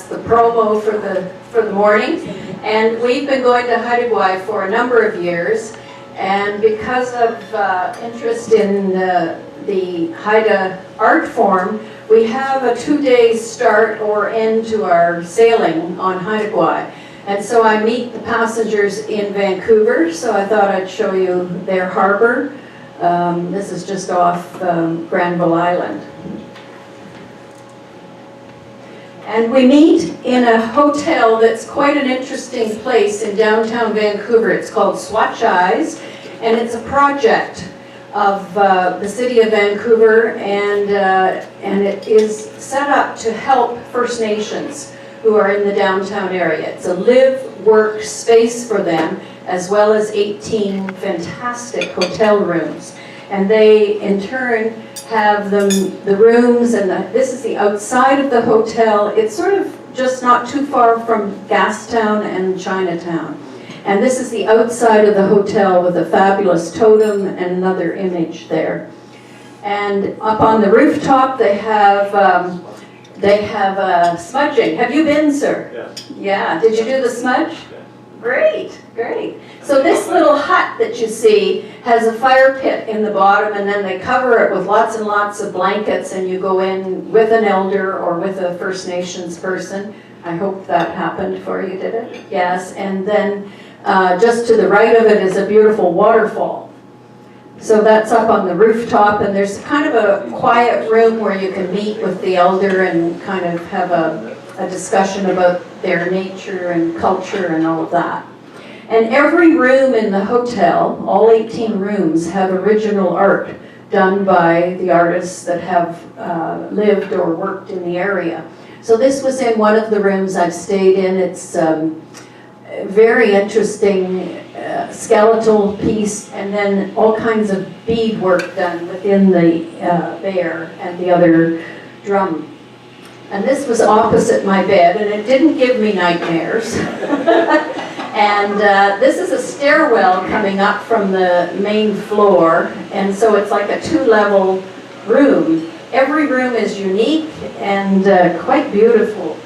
the promo for the morning. And we've been going to Haida Gwaii for a number of years. And because of interest in the Haida art form, we have a 2-day start or end to our sailing on Haida Gwaii. And so I meet the passengers in Vancouver, so I thought I'd show you their harbor. This is just off Granville Island. And we meet in a hotel that's quite an interesting place in downtown Vancouver. It's called Swatch Eyes, and it's a project of the city of Vancouver, and it is set up to help First Nations who are in the downtown area. It's a live-work space for them, as well as 18 fantastic hotel rooms. And they, in turn, have the rooms, and this is the outside of the hotel. It's sort of just not too far from Gastown and Chinatown. And this is the outside of the hotel with a fabulous totem and another image there. And up on the rooftop, they have smudging. Have you been, sir? Yes. Yeah. Did you do the smudge? Yes. Great, great. So this little hut that you see has a fire pit in the bottom, and then they cover it with lots and lots of blankets, and you go in with an elder or with a First Nations person. I hope that happened for you, did it? Yes. And then just to the right of it is a beautiful waterfall. So that's up on the rooftop, and there's kind of a quiet room where you can meet with the elder and kind of have a discussion about their nature and culture and all of that. And every room in the hotel, all 18 rooms, have original art done by the artists that have lived or worked in the area. So this was in one of the rooms I've stayed in. It's very interesting skeletal piece, and then all kinds of bead work done within the bear and the other drum. And this was opposite my bed, and it didn't give me nightmares. And this is a stairwell coming up from the main floor, and so it's like a 2-level room. Every room is unique and quite beautiful.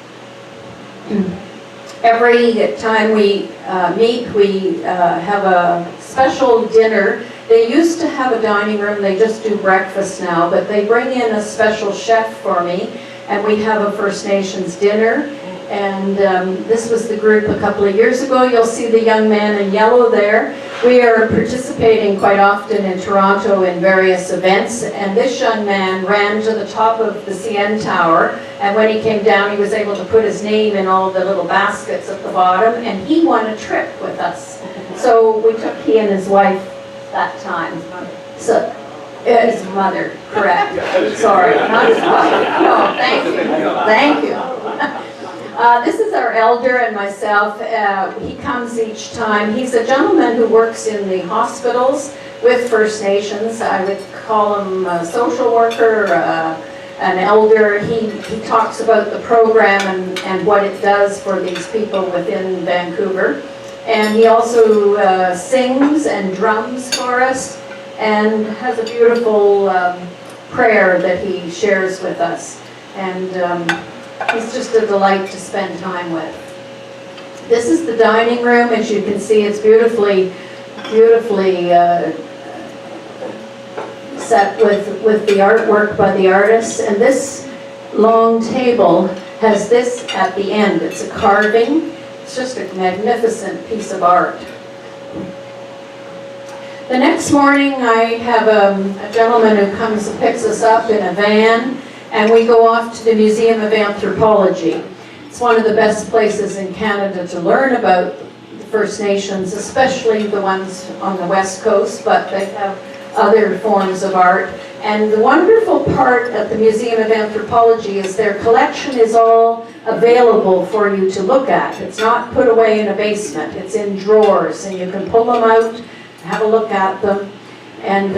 Every time we meet, we have a special dinner. They used to have a dining room, they just do breakfast now, but they bring in a special chef for me, and we have a First Nations dinner. And this was the group a couple of years ago. You'll see the young man in yellow there. We are participating quite often in Toronto in various events, and this young man ran to the top of the CN Tower, and when he came down, he was able to put his name in all the little baskets at the bottom, and he won a trip with us. So we took he and his wife that time. So, his mother, correct. Sorry, not his wife. No, thank you. Thank you. This is our elder and myself. He comes each time. He's a gentleman who works in the hospitals with First Nations. I would call him a social worker, an elder. He talks about the program and what it does for these people within Vancouver. And he also sings and drums for us and has a beautiful prayer that he shares with us. And he's just a delight to spend time with. This is the dining room. As you can see, it's beautifully set with the artwork by the artists. And this long table has this at the end. It's a carving. It's just a magnificent piece of art. The next morning, I have a gentleman who comes and picks us up in a van, and we go off to the Museum of Anthropology. It's one of the best places in Canada to learn about the First Nations, especially the ones on the West Coast, but they have other forms of art. And the wonderful part at the Museum of Anthropology is their collection is all available for you to look at. It's not put away in a basement. It's in drawers, and you can pull them out, have a look at them. And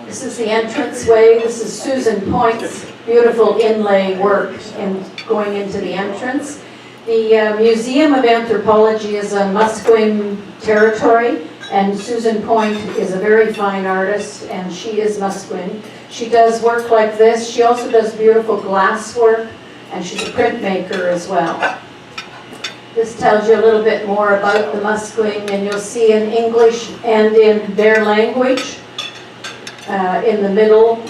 this is the entranceway. This is Susan Point's beautiful inlay work in going into the entrance. The Museum of Anthropology is a Musqueam territory, and Susan Point is a very fine artist, and she is Musqueam. She does work like this. She also does beautiful glass work and she's a printmaker as well. This tells you a little bit more about the Musqueam, and you'll see in English and in their language in the middle,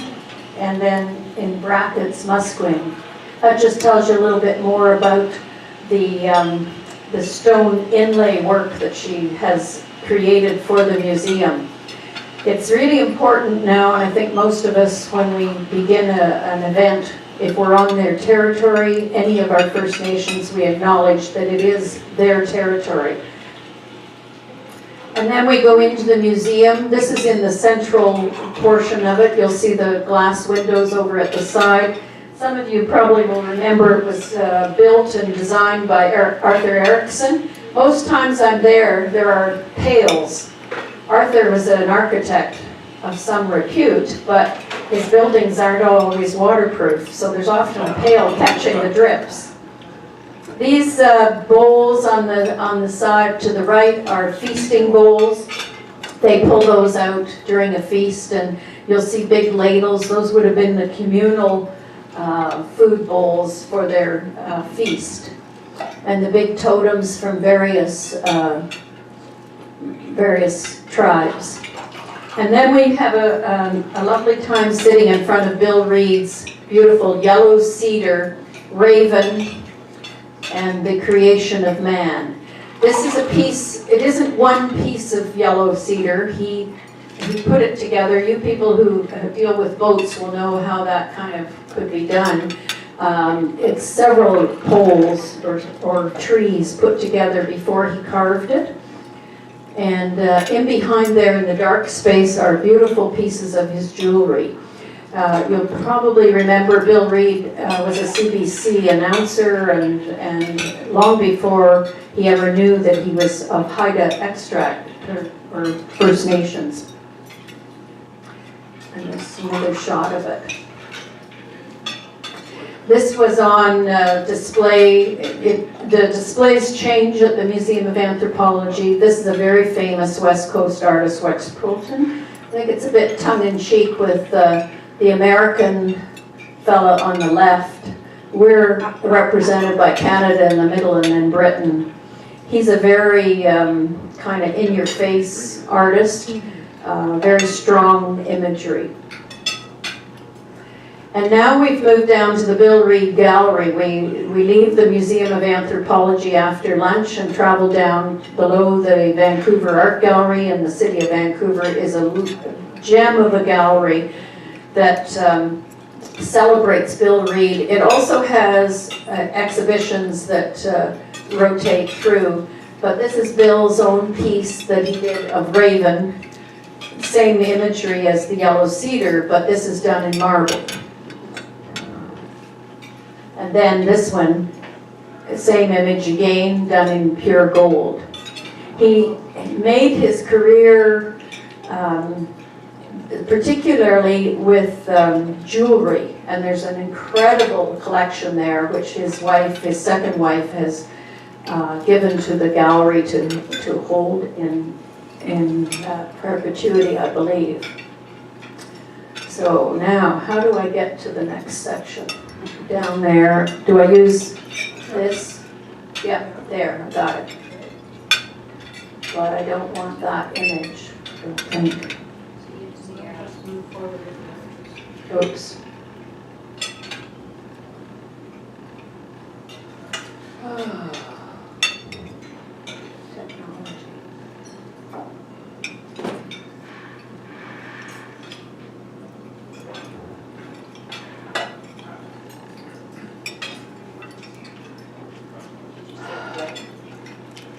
and then in brackets Musqueam. That just tells you a little bit more about the stone inlay work that she has created for the museum. It's really important now, and I think most of us, when we begin an event, if we're on their territory, any of our First Nations, we acknowledge that it is their territory. And then we go into the museum. This is in the central portion of it. You'll see the glass windows over at the side. Some of you probably will remember it was built and designed by Arthur Erickson. Most times I'm there are pails. Arthur was an architect of some repute, but his buildings aren't always waterproof, so there's often a pail catching the drips. These bowls on the side to the right are feasting bowls. They pull those out during a feast, and you'll see big ladles. Those would have been the communal food bowls for their feast. And the big totems from various tribes. And then we have a lovely time sitting in front of Bill Reed's beautiful yellow cedar raven and the creation of man. This is a piece, it isn't one piece of yellow cedar. He put it together. You people who deal with boats will know how that kind of could be done. It's several poles or trees put together before he carved it. And in behind there in the dark space are beautiful pieces of his jewelry. You'll probably remember Bill Reed was a CBC announcer, and long before he ever knew that he was of Haida extract or First Nations. And there's another shot of it. This was on display. The displays change at the Museum of Anthropology. This is a very famous West Coast artist, Rex Proulton. I think it's a bit tongue-in-cheek with the American fella on the left. We're represented by Canada in the middle and then Britain. He's a very kind of in-your-face artist, very strong imagery. And now we've moved down to the Bill Reed Gallery. We leave the Museum of Anthropology after lunch and travel down below the Vancouver Art Gallery, and the city of Vancouver is a gem of a gallery that celebrates Bill Reed. It also has exhibitions that rotate through, but this is Bill's own piece that he did of Raven. Same imagery as the yellow cedar, but this is done in marble. And then this one, same image again, done in pure gold. He made his career particularly with jewelry, and there's an incredible collection there, which his wife, his second wife, has given to the gallery to hold in perpetuity, I believe. So now, how do I get to the next section? Down there, do I use this? Yeah, there, I got it. But I don't want that image, I don't think. Oops. Technology.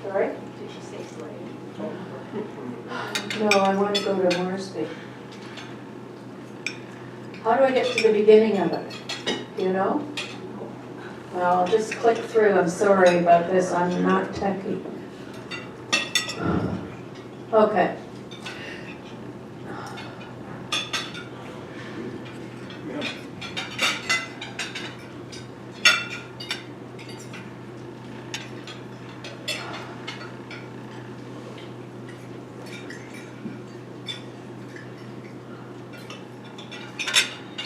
Sorry? Did she say slave? No, I want to go to Moresby. How do I get to the beginning of it? Do you know? Well, I'll just click through. I'm sorry about this. I'm not techie. Okay.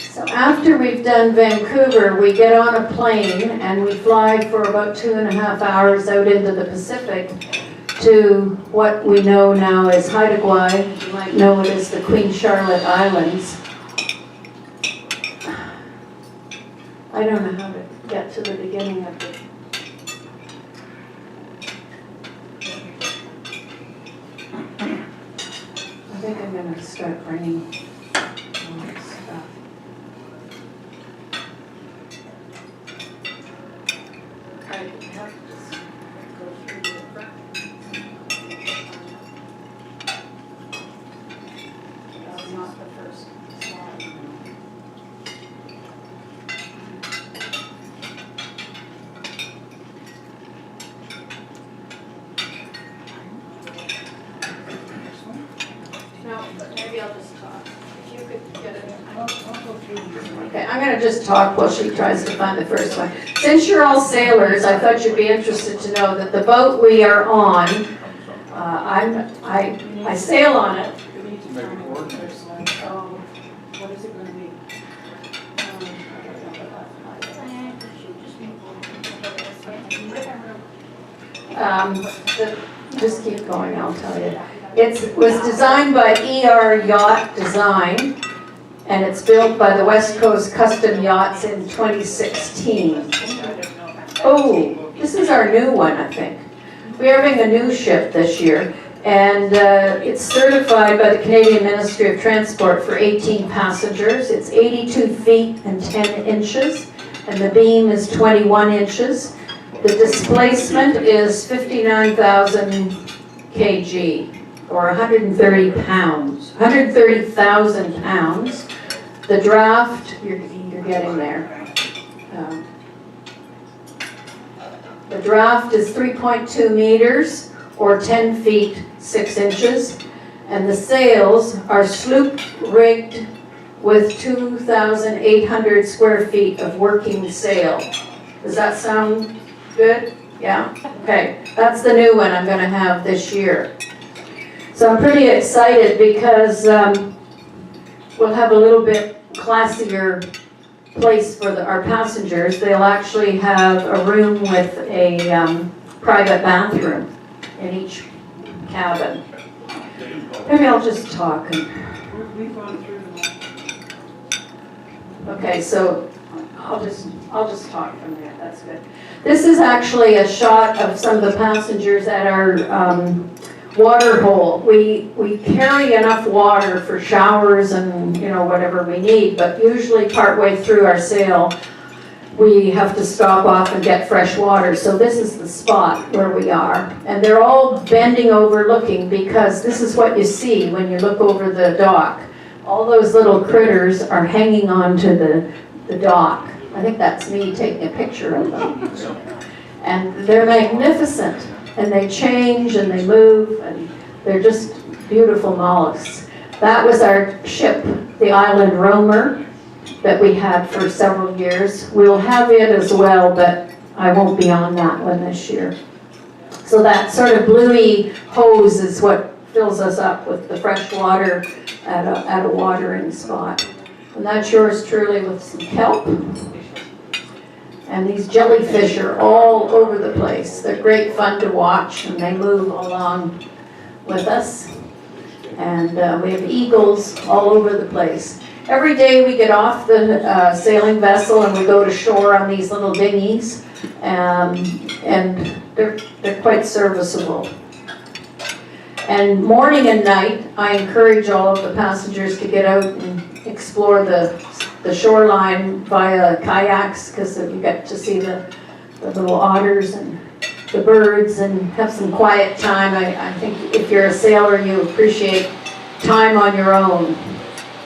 So after we've done Vancouver, we get on a plane and we fly for about 2.5 hours out into the Pacific to what we know now as Haida Gwaii. You might know it as the Queen Charlotte Islands. I don't know how to get to the beginning of it. I think I'm going to start bringing more stuff. I have to just go through the front. That's not the first slide. No, but maybe I'll just talk. If you could get it. Okay, I'm going to just talk while she tries to find the first one. Since you're all sailors, I thought you'd be interested to know that the boat we are on, I sail on it. So, what is it going to be? Just keep going, I'll tell you. It was designed by ER Yacht Design, and it's built by the West Coast Custom Yachts in 2016. Oh, this is our new one, I think. We're having a new ship this year, and it's certified by the Canadian Ministry of Transport for 18 passengers. It's 82 feet and 10 inches, and the beam is 21 inches. The displacement is 59,000 kg, or 130 pounds, 130,000 pounds. The draft, you're getting there. The draft is 3.2 meters, or 10 feet, 6 inches. And the sails are sloop rigged with 2,800 square feet of working sail. Does that sound good? Yeah? Okay. That's the new one I'm going to have this year. So I'm pretty excited because we'll have a little bit classier place for our passengers. They'll actually have a room with a private bathroom in each cabin. Maybe I'll just talk. Okay, so I'll just talk from there. That's good. This is actually a shot of some of the passengers at our water hole. We carry enough water for showers and whatever we need, but usually partway through our sail we have to stop off and get fresh water. So this is the spot where we are, and they're all bending over looking, because this is what you see when you look over the dock. All those little critters are hanging on to the dock. I think that's me taking a picture of them. And they're magnificent, and they change and they move, and they're just beautiful mollusks. That was our ship, the Island Roamer, that we had for several years. We'll have it as well, but I won't be on that one this year. So that sort of bluey hose is what fills us up with the fresh water at a watering spot. And that's yours truly with some kelp. And these jellyfish are all over the place. They're great fun to watch, and they move along with us. And we have eagles all over the place. Every day we get off the sailing vessel and we go to shore on these little dinghies, and they're quite serviceable. And morning and night, I encourage all of the passengers to get out and explore the shoreline via kayaks, because you get to see the little otters and the birds and have some quiet time. I think if you're a sailor, you appreciate time on your own,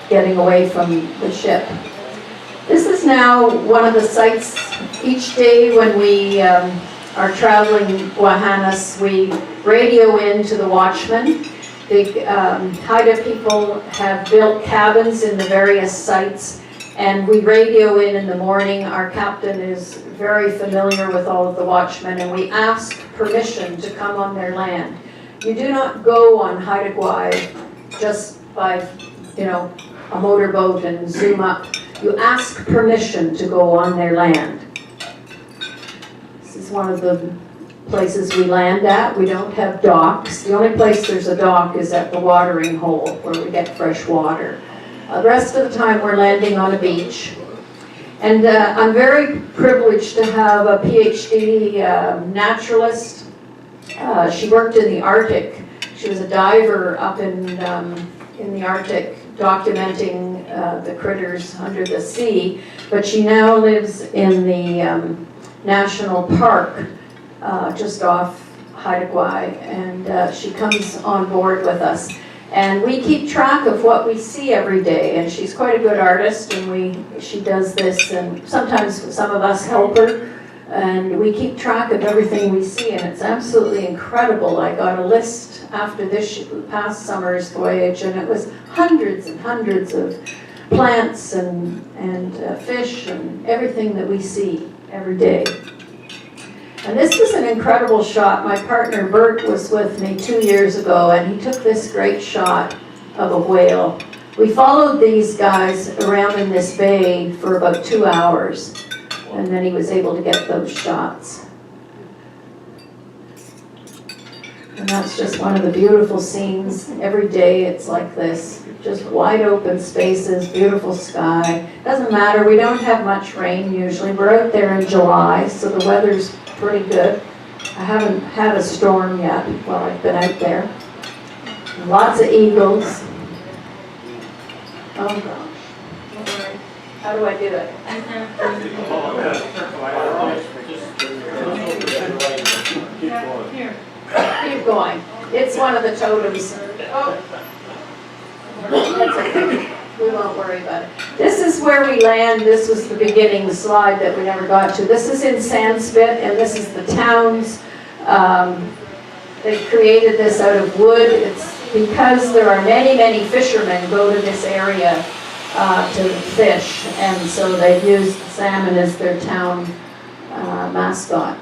getting away from the ship. This is now one of the sites. Each day when we are traveling Wahanas, we radio in to the watchman. The Haida people have built cabins in the various sites, and we radio in the morning. Our captain is very familiar with all of the watchmen, and we ask permission to come on their land. You do not go on Haida Gwaii just by, a motorboat and zoom up. You ask permission to go on their land. This is one of the places we land at. We don't have docks. The only place there's a dock is at the watering hole where we get fresh water. The rest of the time we're landing on a beach. And I'm very privileged to have a PhD naturalist. She worked in the Arctic. She was a diver up in the Arctic, documenting the critters under the sea. But she now lives in the national park just off Haida Gwaii, and she comes on board with us. And we keep track of what we see every day, and she's quite a good artist, and she does this, and sometimes some of us help her, and we keep track of everything we see, and it's absolutely incredible. I got a list after this past summer's voyage, and it was hundreds and hundreds of plants and fish and everything that we see every day. And this was an incredible shot. My partner Bert was with me 2 years ago, and he took this great shot of a whale. We followed these guys around in this bay for about 2 hours, and then he was able to get those shots. And that's just one of the beautiful scenes. Every day it's like this, just wide open spaces, beautiful sky. Doesn't matter, we don't have much rain usually. We're out there in July, so the weather's pretty good. I haven't had a storm yet while I've been out there. Lots of eagles. Oh gosh. How do I do it? Keep going. It's one of the totems. Oh. That's okay. We won't worry about it. This is where we land. This was the beginning slide that we never got to. This is in Sandspit, and this is the towns. They created this out of wood. It's because there are many, many fishermen go to this area to fish, and so they've used salmon as their town mascot.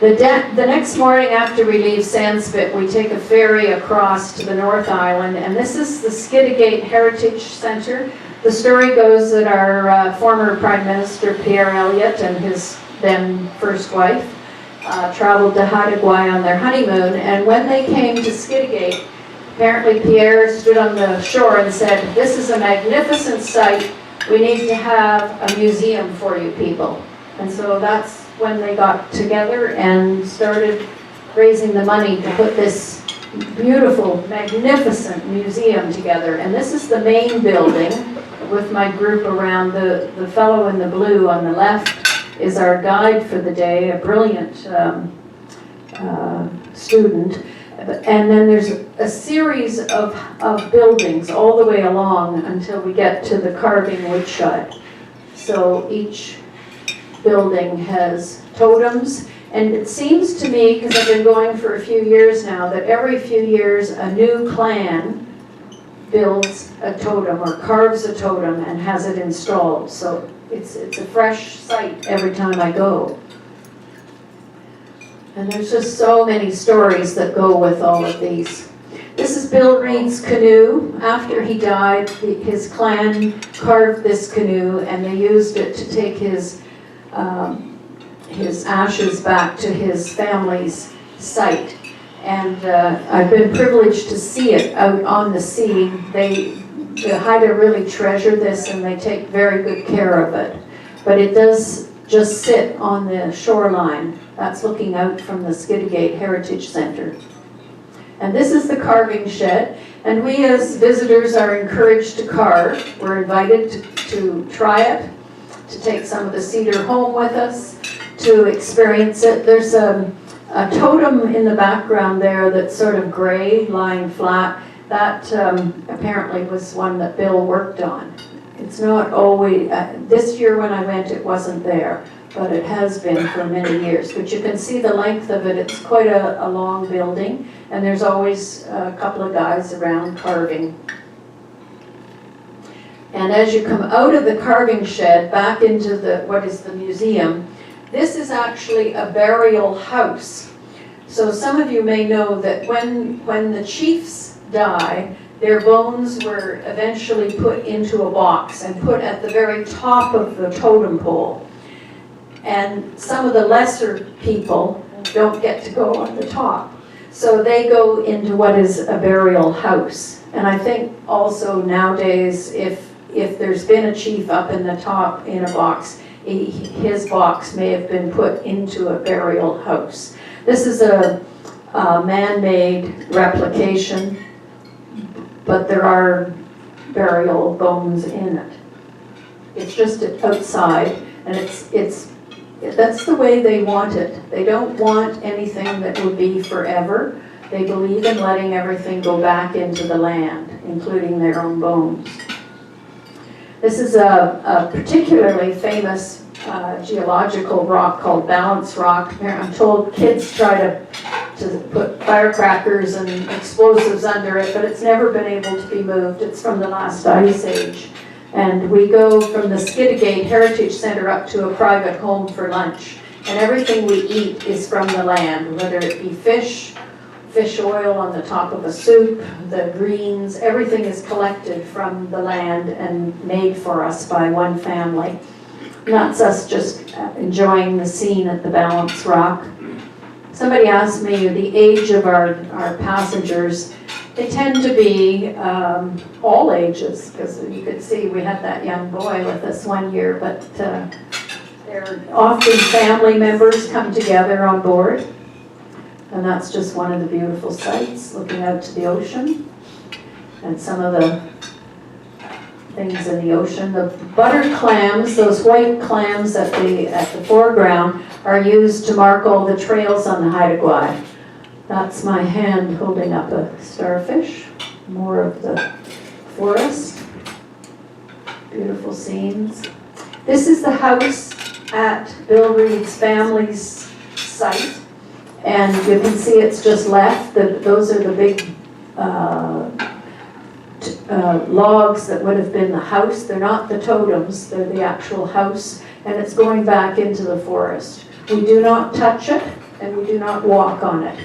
The next morning after we leave Sandspit, we take a ferry across to the North Island, and this is the Skidegate Heritage Centre. The story goes that our former Prime Minister, Pierre Elliott, and his then first wife, traveled to Haida Gwaii on their honeymoon, and when they came to Skidegate, apparently Pierre stood on the shore and said, "This is a magnificent site. We need to have a museum for you people." And so that's when they got together and started raising the money to put this beautiful, magnificent museum together. And this is the main building with my group around. The fellow in the blue on the left is our guide for the day, a brilliant student. And then there's a series of buildings all the way along until we get to the carving woodshed. So each building has totems, and it seems to me, because I've been going for a few years now, that every few years a new clan builds a totem or carves a totem and has it installed. So it's a fresh sight every time I go. And there's just so many stories that go with all of these. This is Bill Reed's canoe. After he died, his clan carved this canoe, and they used it to take his ashes back to his family's site. And I've been privileged to see it out on the sea. The Haida really treasure this, and they take very good care of it. But it does just sit on the shoreline. That's looking out from the Skidegate Heritage Centre. And this is the carving shed, and we as visitors are encouraged to carve. We're invited to try it, to take some of the cedar home with us, to experience it. There's a totem in the background there that's sort of gray, lying flat. That apparently was one that Bill worked on. It's not always, this year when I went it wasn't there, but it has been for many years. But you can see the length of it. It's quite a long building, and there's always a couple of guys around carving. And as you come out of the carving shed back into what is the museum, this is actually a burial house. So some of you may know that when the chiefs die, Their bones were eventually put into a box and put at the very top of the totem pole. And some of the lesser people don't get to go on the top. So they go into what is a burial house. And I think also nowadays, if there's been a chief up in the top in a box, his box may have been put into a burial house. This is a man-made replication, but there are burial bones in it. It's just outside, and that's the way they want it. They don't want anything that would be forever. They believe in letting everything go back into the land, including their own bones. This is a particularly famous geological rock called Balance Rock. I'm told kids try to put firecrackers and explosives under it, but it's never been able to be moved. It's from the last ice age. And we go from the Skidegate Heritage Center up to a private home for lunch. And everything we eat is from the land, whether it be fish oil on the top of a soup, the greens, everything is collected from the land and made for us by one family. And that's us just enjoying the scene at the Balance Rock. Somebody asked me the age of our passengers. They tend to be all ages, because you could see we had that young boy with us one year, but they're often family members come together on board. And that's just one of the beautiful sights, looking out to the ocean. And some of the things in the ocean. The butter clams, those white clams at the foreground, are used to mark all the trails on the Haida Gwaii. That's my hand holding up a starfish, more of the forest. Beautiful scenes. This is the house at Bill Reed's family's site. And you can see it's just left. Those are the big logs that would have been the house. They're not the totems, they're the actual house. And it's going back into the forest. We do not touch it, and we do not walk on it.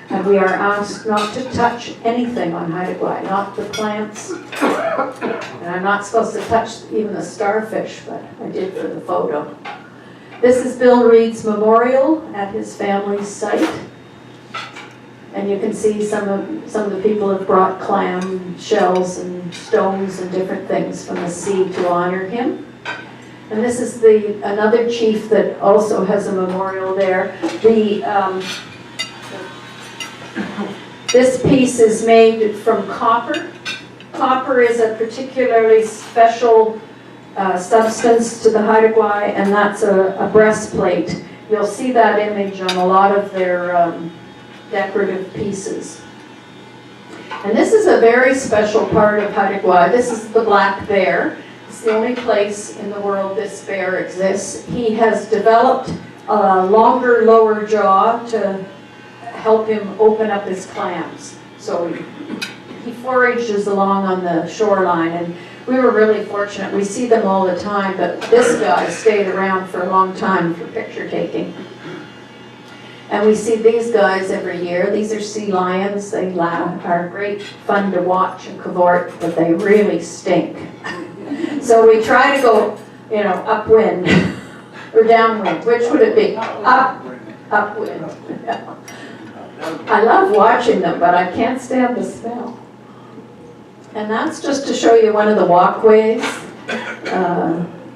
And we are asked not to touch anything on Haida Gwaii, not the plants. And I'm not supposed to touch even the starfish, but I did for the photo. This is Bill Reed's memorial at his family's site. And you can see some of the people have brought clam shells and stones and different things from the sea to honor him. And this is another chief that also has a memorial there. This piece is made from copper. Copper is a particularly special substance to the Haida Gwaii, and that's a breastplate. You'll see that image on a lot of their decorative pieces. And this is a very special part of Haida Gwaii. This is the black bear. It's the only place in the world this bear exists. He has developed a longer lower jaw to help him open up his clams. So he forages along on the shoreline, and we were really fortunate. We see them all the time, but this guy stayed around for a long time for picture taking. And we see these guys every year. These are sea lions. They are great fun to watch and cavort, but they really stink. So we try to go, upwind or downwind. Which would it be? Upwind. I love watching them, but I can't stand the smell. And that's just to show you one of the walkways.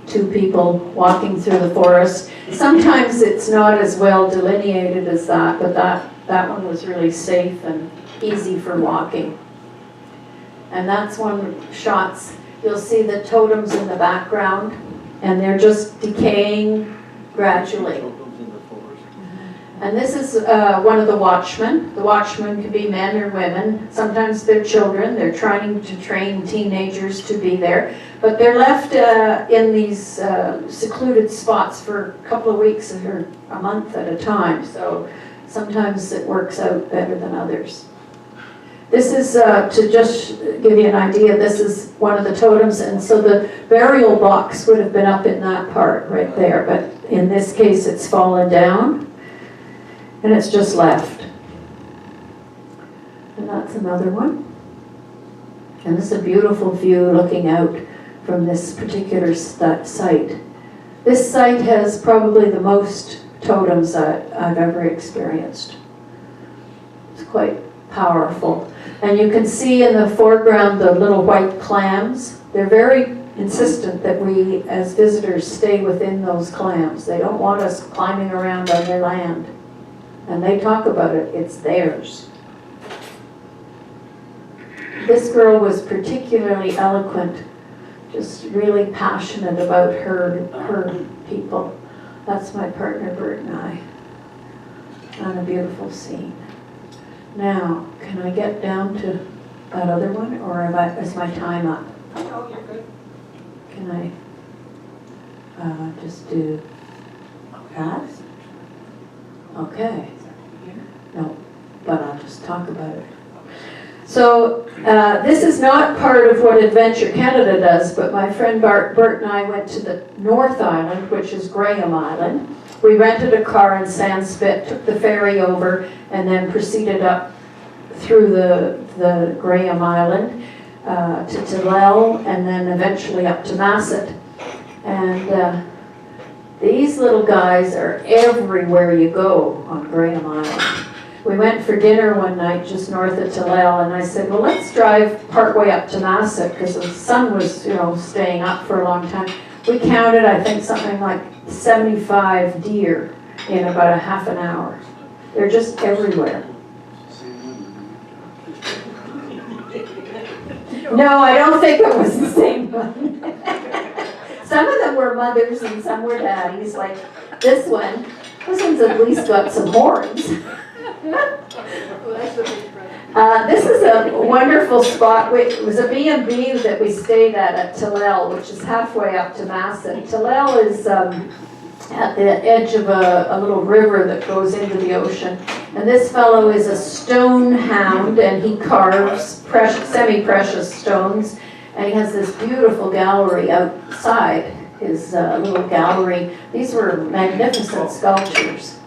Two people walking through the forest. Sometimes it's not as well delineated as that, but that one was really safe and easy for walking. And that's one shots. You'll see the totems in the background, and they're just decaying gradually. And this is one of the watchmen. The watchmen can be men or women. Sometimes they're children. They're trying to train teenagers to be there. But they're left in these secluded spots for a couple of weeks or a month at a time. So sometimes it works out better than others. This is, to just give you an idea, this is one of the totems. And so the burial box would have been up in that part right there. But in this case, it's fallen down. And it's just left. And that's another one. And this is a beautiful view looking out from this particular site. This site has probably the most totems that I've ever experienced. It's quite powerful. And you can see in the foreground the little white clams. They're very insistent that we as visitors stay within those clams. They don't want us climbing around on their land. And they talk about it, it's theirs. This girl was particularly eloquent, just really passionate about her people. That's my partner Bert and I, on a beautiful scene. Now, can I get down to that other one, or is my time up? No, you're good. Can I just do that? Okay. No, but I'll just talk about it. So this is not part of what Adventure Canada does, but my friend Bert and I went to the North Island, which is Graham Island. We rented a car in Sandspit, took the ferry over, and then proceeded up through the Graham Island to Tillel, and then eventually up to Massett. And these little guys are everywhere you go on Graham Island. We went for dinner one night just north of Tillel, and I said, well, let's drive partway up to Massett, because the sun was, staying up for a long time. We counted, I think, something like 75 deer in about a half an hour. They're just everywhere. No, I don't think it was the same one. Some of them were mothers and some were daddies, like this one. This one's at least got some horns. This is a wonderful spot. It was a B&B that we stayed at Tillel, which is halfway up to Massett. Tillel is at the edge of a little river that goes into the ocean. And this fellow is a stone hound, and he carves semi-precious stones. And he has this beautiful gallery outside his little gallery. These were magnificent sculptures.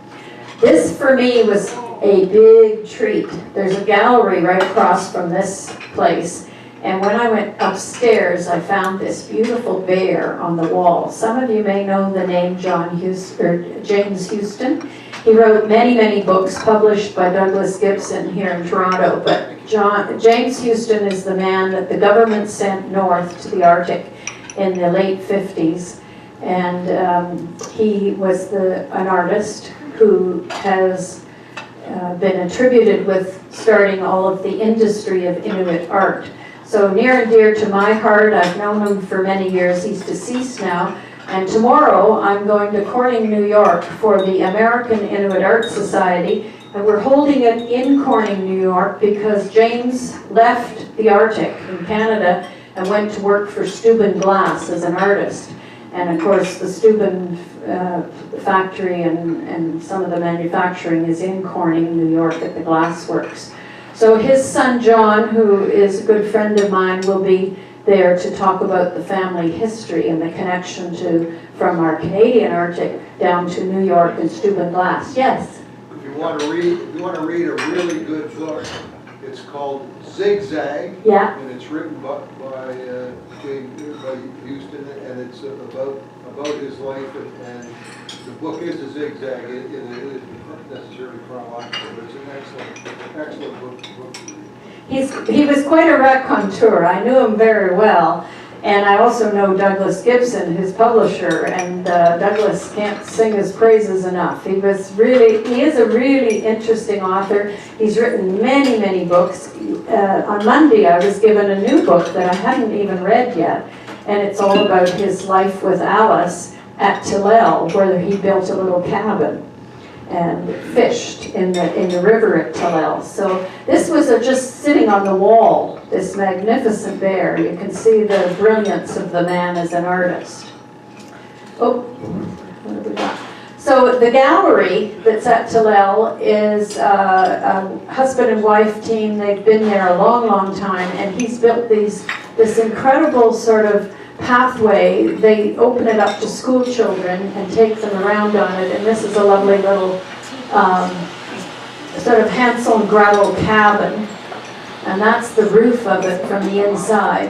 This, for me, was a big treat. There's a gallery right across from this place. And when I went upstairs, I found this beautiful bear on the wall. Some of you may know the name James Houston. He wrote many, many books published by Douglas Gibson here in Toronto. But James Houston is the man that the government sent north to the Arctic in the late 50s. And he was an artist who has been attributed with starting all of the industry of Inuit art. So near and dear to my heart, I've known him for many years. He's deceased now. And tomorrow I'm going to Corning, New York for the American Inuit Art Society. And we're holding it in Corning, New York because James left the Arctic in Canada and went to work for Steuben Glass as an artist. And of course the Steuben factory and some of the manufacturing is in Corning, New York at the Glass Works. So his son John, who is a good friend of mine, will be there to talk about the family history and the connection from our Canadian Arctic down to New York and Steuben Glass. Yes? If you want to read a really good book, it's called Zigzag. Yeah. And it's written by Houston, and it's about his life, and the book is a zigzag. It isn't necessarily chronological, but it's an excellent book to read. He was quite a raconteur. I knew him very well. And I also know Douglas Gibson, his publisher, and Douglas can't sing his praises enough. He is a really interesting author. He's written many, many books. On Monday I was given a new book that I hadn't even read yet, and it's all about his life with Alice at Tillel, where he built a little cabin and fished in the river at Tillel. So this was just sitting on the wall, this magnificent bear. You can see the brilliance of the man as an artist. Oh, what have we got? So the gallery that's at Tillel is a husband and wife team. They've been there a long, long time, and he's built this incredible sort of pathway. They open it up to school children and take them around on it, and this is a lovely little sort of Hansel and Gretel cabin. And that's the roof of it from the inside.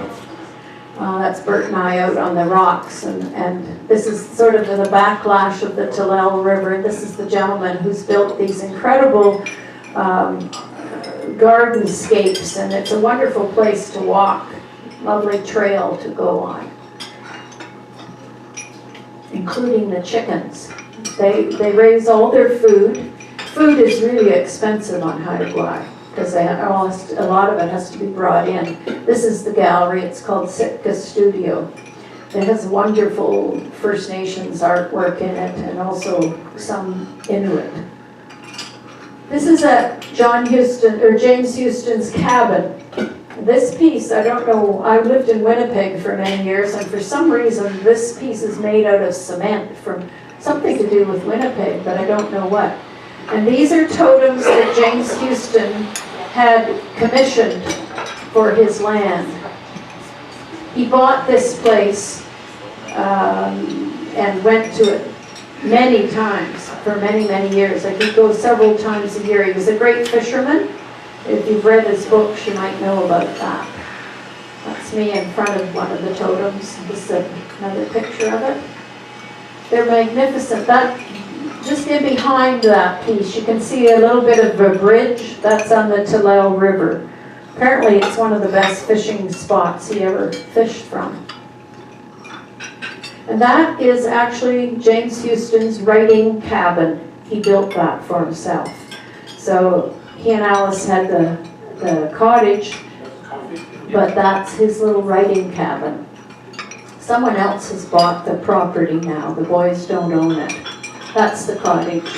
That's Bert and I out on the rocks, and this is sort of the backlash of the Tillel River. This is the gentleman who's built these incredible gardenscapes, and it's a wonderful place to walk, lovely trail to go on, including the chickens. They raise all their food. Food is really expensive on Haida Gwaii because a lot of it has to be brought in. This is the gallery. It's called Sitka Studio. It has wonderful First Nations artwork in it and also some Inuit. This is at James Houston's cabin. This piece, I don't know, I lived in Winnipeg for many years, and for some reason this piece is made out of cement from something to do with Winnipeg, but I don't know what. And these are totems that James Houston had commissioned for his land. He bought this place and went to it many times for many, many years. Like he'd go several times a year. He was a great fisherman. If you've read his books, you might know about that. That's me in front of one of the totems. This is another picture of it. They're magnificent. Just in behind that piece, you can see a little bit of a bridge. That's on the Tillel River. Apparently, it's one of the best fishing spots he ever fished from. And that is actually James Houston's writing cabin. He built that for himself. So he and Alice had the cottage, but that's his little writing cabin. Someone else has bought the property now. The boys don't own it. That's the cottage.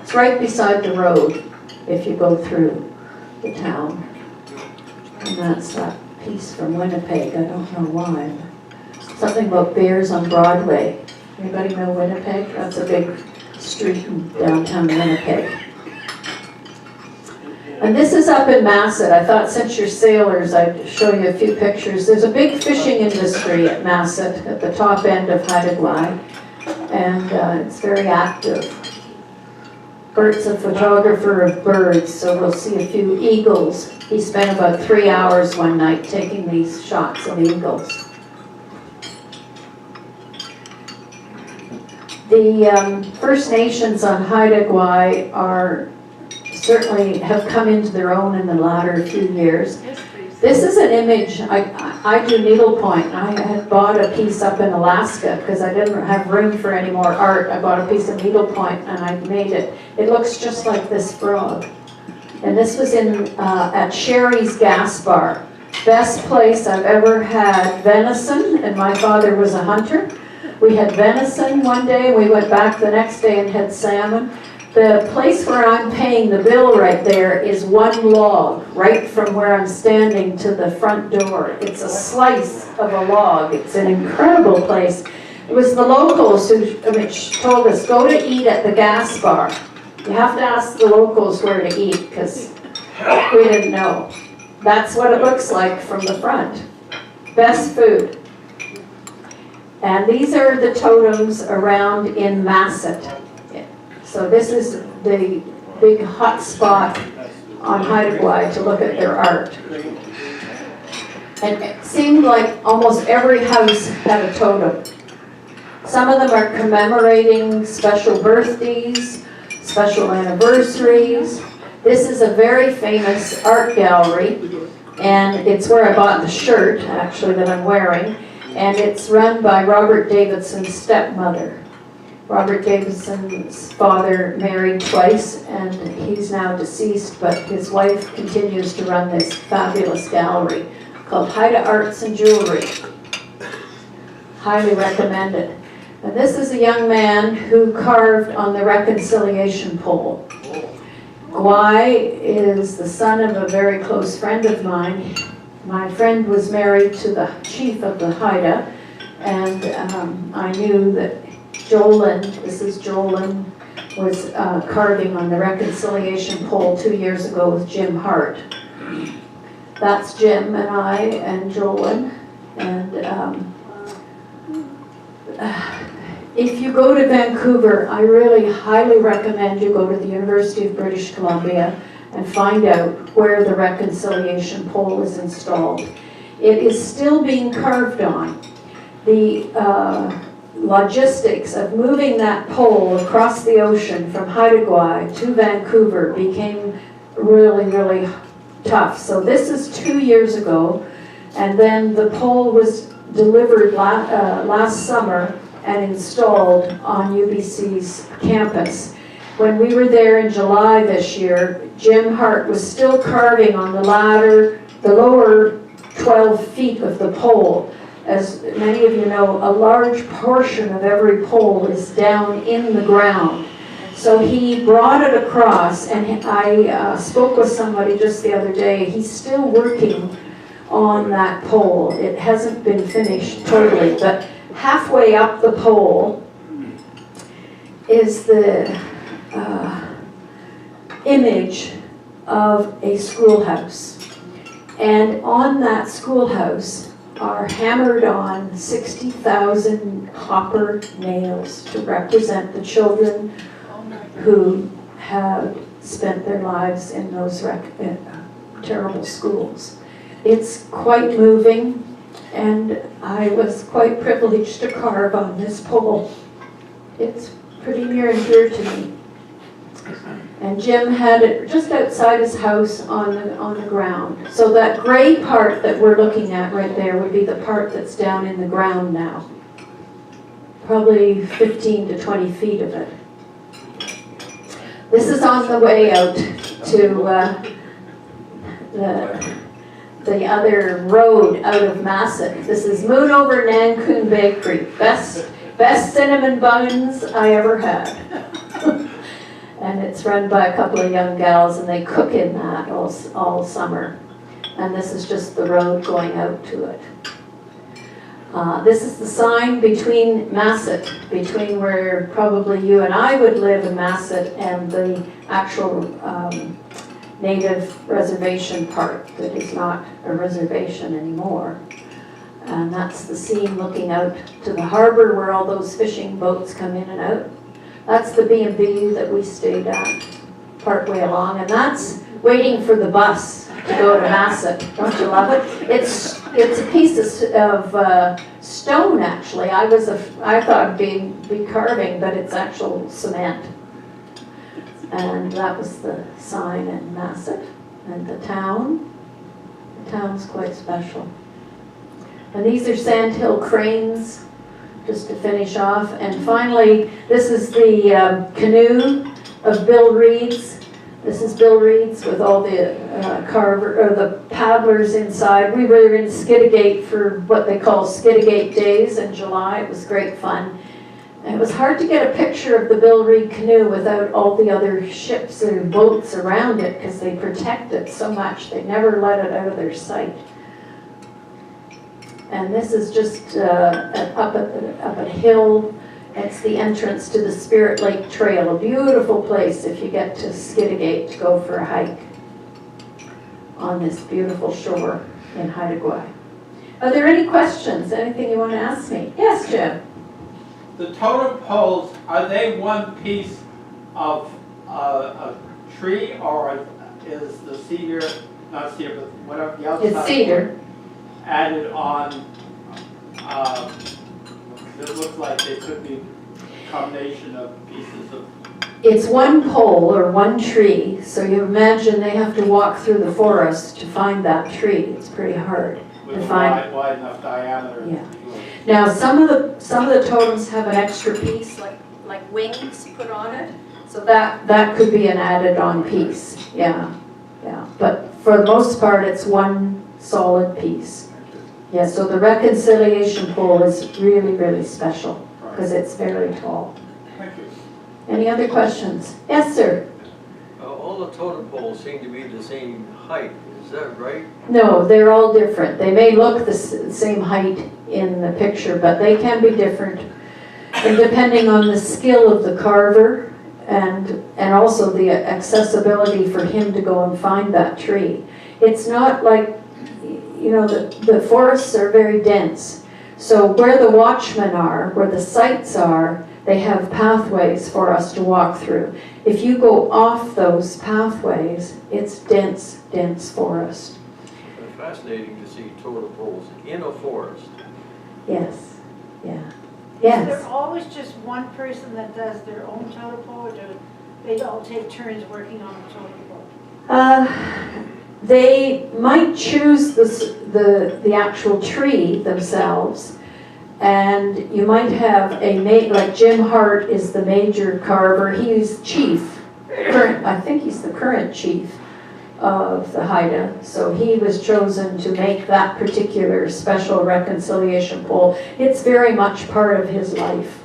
It's right beside the road if you go through the town. And that's that piece from Winnipeg. I don't know why. Something about bears on Broadway. Anybody know Winnipeg? That's a big street in downtown Winnipeg. And this is up in Massett. I thought since you're sailors, I'd show you a few pictures. There's a big fishing industry at Massett, at the top end of Haida Gwaii, and it's very active. Bert's a photographer of birds, so we'll see a few eagles. He spent about 3 hours one night taking these shots of eagles. The First Nations on Haida Gwaii certainly have come into their own in the latter few years. This is an image, I do needlepoint. I had bought a piece up in Alaska because I didn't have room for any more art. I bought a piece of needlepoint and I made it. It looks just like this frog. And this was at Sherry's Gas Bar. Best place I've ever had venison, and my father was a hunter. We had venison one day, we went back the next day and had salmon. The place where I'm paying the bill right there is one log, right from where I'm standing to the front door. It's a slice of a log. It's an incredible place. It was the locals who told us, go to eat at the gas bar. You have to ask the locals where to eat, because we didn't know. That's what it looks like from the front. Best food. And these are the totems around in Massett. So this is the big hot spot on Haida Gwaii to look at their art. And it seemed like almost every house had a totem. Some of them are commemorating special birthdays, special anniversaries. This is a very famous art gallery, and it's where I bought the shirt, actually, that I'm wearing, and it's run by Robert Davidson's stepmother. Robert Davidson's father married twice, and he's now deceased, but his wife continues to run this fabulous gallery called Haida Arts and Jewelry. Highly recommended. And this is a young man who carved on the reconciliation pole. Gwaii is the son of a very close friend of mine. My friend was married to the chief of the Haida, and I knew that Jolin, this is Jolin, was carving on the reconciliation pole 2 years ago with Jim Hart. That's Jim and I and Jolin. And if you go to Vancouver, I really highly recommend you go to the University of British Columbia and find out where the reconciliation pole is installed. It is still being carved on. The logistics of moving that pole across the ocean from Haida Gwaii to Vancouver became really, really tough. So this is 2 years ago, and then the pole was delivered last summer and installed on UBC's campus. When we were there in July this year, Jim Hart was still carving on the ladder, the lower 12 feet of the pole. As many of you know, a large portion of every pole is down in the ground. So he brought it across, and I spoke with somebody just the other day. He's still working on that pole. It hasn't been finished totally, but halfway up the pole is the image of a schoolhouse. And on that schoolhouse are hammered on 60,000 copper nails to represent the children who have spent their lives in those terrible schools. It's quite moving, and I was quite privileged to carve on this pole. It's pretty near and dear to me. And Jim had it just outside his house on the ground. So that gray part that we're looking at right there would be the part that's down in the ground now. Probably 15 to 20 feet of it. This is on the way out to the other road out of Massett. This is Moon Over Nankoon Bakery. Best cinnamon buns I ever had. And it's run by a couple of young gals, and they cook in that all summer. And this is just the road going out to it. This is the sign between Massett, between where probably you and I would live in Massett and the actual native reservation part that is not a reservation anymore. And that's the scene looking out to the harbor where all those fishing boats come in and out. That's the B&B that we stayed at partway along, and that's waiting for the bus to go to Massett. Don't you love it? It's a piece of stone, actually. I thought it'd be carving, but it's actual cement. And that was the sign in Massett. And the town's quite special. And these are sandhill cranes, just to finish off. And finally, this is the canoe of Bill Reed's. This is Bill Reed's with all the the paddlers inside. We were in Skidegate for what they call Skidegate Days in July. It was great fun. And it was hard to get a picture of the Bill Reed canoe without all the other ships or boats around it, because they protect it so much. They never let it out of their sight. And this is just up a hill. It's the entrance to the Spirit Lake Trail, a beautiful place if you get to Skidegate to go for a hike on this beautiful shore in Haida Gwaii. Are there any questions? Anything you want to ask me? Yes, Jim? The totem poles, are they one piece of a tree, or is the cedar, not cedar, but whatever the other side? It's cedar. Added on, it looks like they could be a combination of pieces of... It's one pole or one tree, so you imagine they have to walk through the forest to find that tree. It's pretty hard with to a find. wide enough diameter. Yeah. Now some of the totems have an extra piece, like wings put on it, so that could be an added-on piece. Yeah. But for the most part, it's one solid piece. Yeah, so the reconciliation pole is really, really special because it's very tall. Thank you. Any other questions? Yes, sir. All the totem poles seem to be the same height. Is that right? No, they're all different. They may look the same height in the picture, but they can be different. And depending on the skill of the carver and also the accessibility for him to go and find that tree. It's not like, you know, the forests are very dense. So where the watchmen are, where the sites are, They have pathways for us to walk through. If you go off those pathways, it's dense, dense forest. It's fascinating to see totem poles in a forest. Yes, yeah. Is Yes. there always just one person that does their own totem pole, or do they all take turns working on a totem pole? They might choose the actual tree themselves, and you might have like Jim Hart is the major carver. He's chief, I think he's the current chief of the Haida. So he was chosen to make that particular special reconciliation pole. It's very much part of his life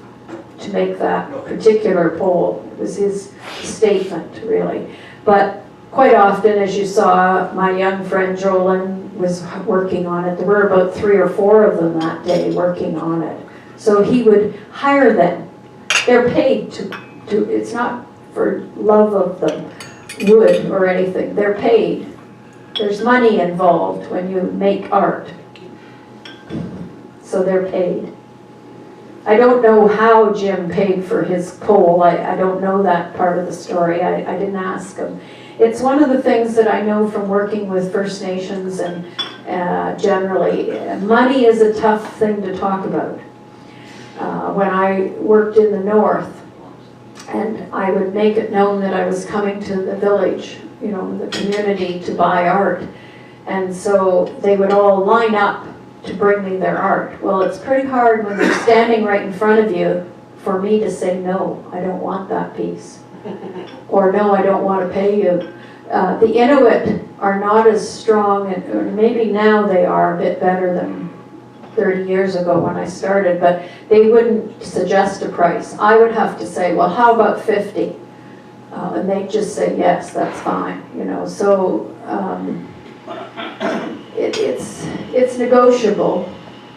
to make that particular pole. It was his statement, really. But quite often, as you saw, my young friend Jolyn was working on it. There were about 3 or 4 of them that day working on it. So he would hire them. They're paid to it's not for love of the wood or anything. They're paid. There's money involved when you make art. So they're paid. I don't know how Jim paid for his pole. I don't know that part of the story. I didn't ask him. It's one of the things that I know from working with First Nations and generally, money is a tough thing to talk about. When I worked in the north, and I would make it known that I was coming to the village, the community, to buy art. And so they would all line up to bring me their art. Well, it's pretty hard when they're standing right in front of you for me to say, no, I don't want that piece. Or no, I don't want to pay you. The Inuit are not as strong, or maybe now they are a bit better than 30 years ago when I started, but they wouldn't suggest a price. I would have to say, well, how about 50? And they'd just say, yes, that's fine. So it's negotiable,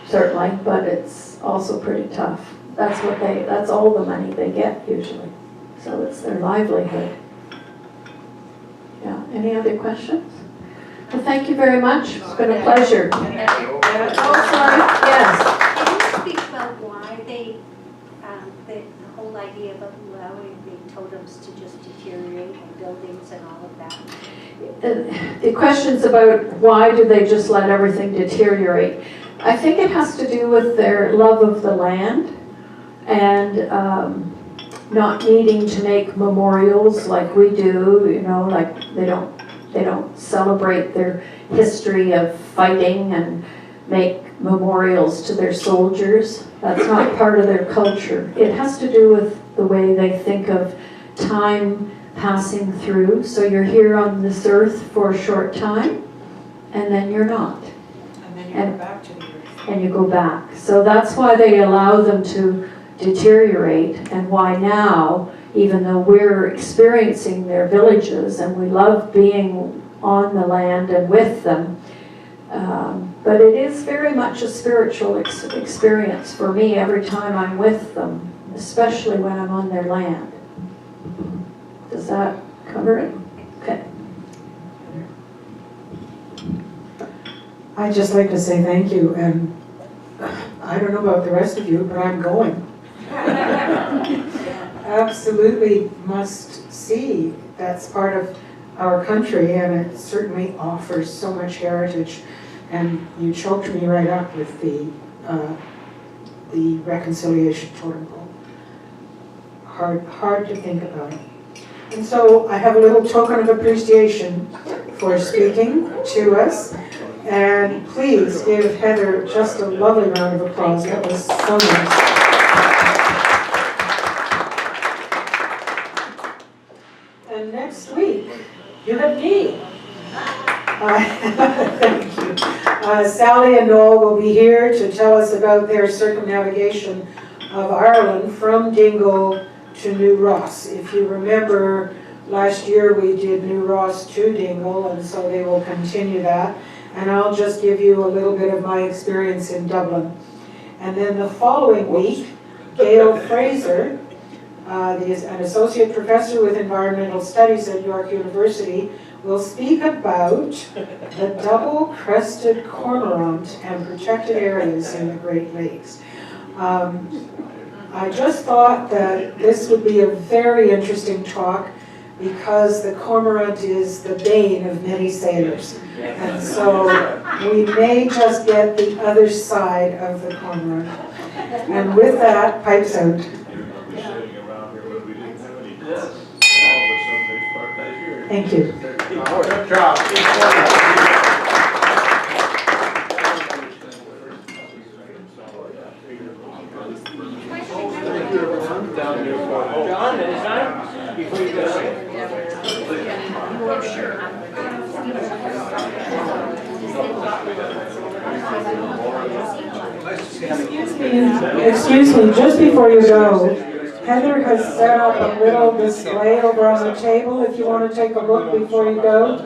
certainly, but it's also pretty tough. That's all the money they get usually. So it's their livelihood. Yeah, any other questions? Well, thank you very much. It's been a pleasure. Oh, sorry, yes. Can you speak about why the whole idea of allowing the totems to just deteriorate and buildings and all of that? The questions about why do they just let everything deteriorate? I think it has to do with their love of the land and not needing to make memorials like we do, like they don't celebrate their history of fighting and make memorials to their soldiers. That's not part of their culture. It has to do with the way they think of time passing through. So you're here on this earth for a short time, and then you're not. And then you go back to the earth. And you go back. So that's why they allow them to deteriorate, and why now, even though we're experiencing their villages and we love being on the land and with them, but it is very much a spiritual experience for me every time I'm with them, especially when I'm on their land. Does that cover it? Okay. I'd just like to say thank you, and I don't know about the rest of you, but I'm going. Absolutely must see. That's part of our country, and it certainly offers so much heritage. And you choked me right up with the reconciliation totem pole. Hard to think about it. And so I have a little token of appreciation for speaking to us. And please give Heather just a lovely round of applause. That was so nice. And next week, you have me. Thank you. Sally and Noel will be here to tell us about their circumnavigation of Ireland from Dingle to New Ross. If you remember, last year we did New Ross to Dingle, and so they will continue that. And I'll just give you a little bit of my experience in Dublin. And then the following week, Gail Fraser, an associate professor with environmental studies at York University, will speak about the double-crested cormorant and protected areas in the Great Lakes. I just thought that this would be a very interesting talk because the cormorant is the bane of many sailors. And so we may just get the other side of the cormorant. And with that, pipes out. Thank you. Good job. John, anytime, before you go. Excuse me, just before you go, Heather has set up a little display over on the table if you want to take a look before you go.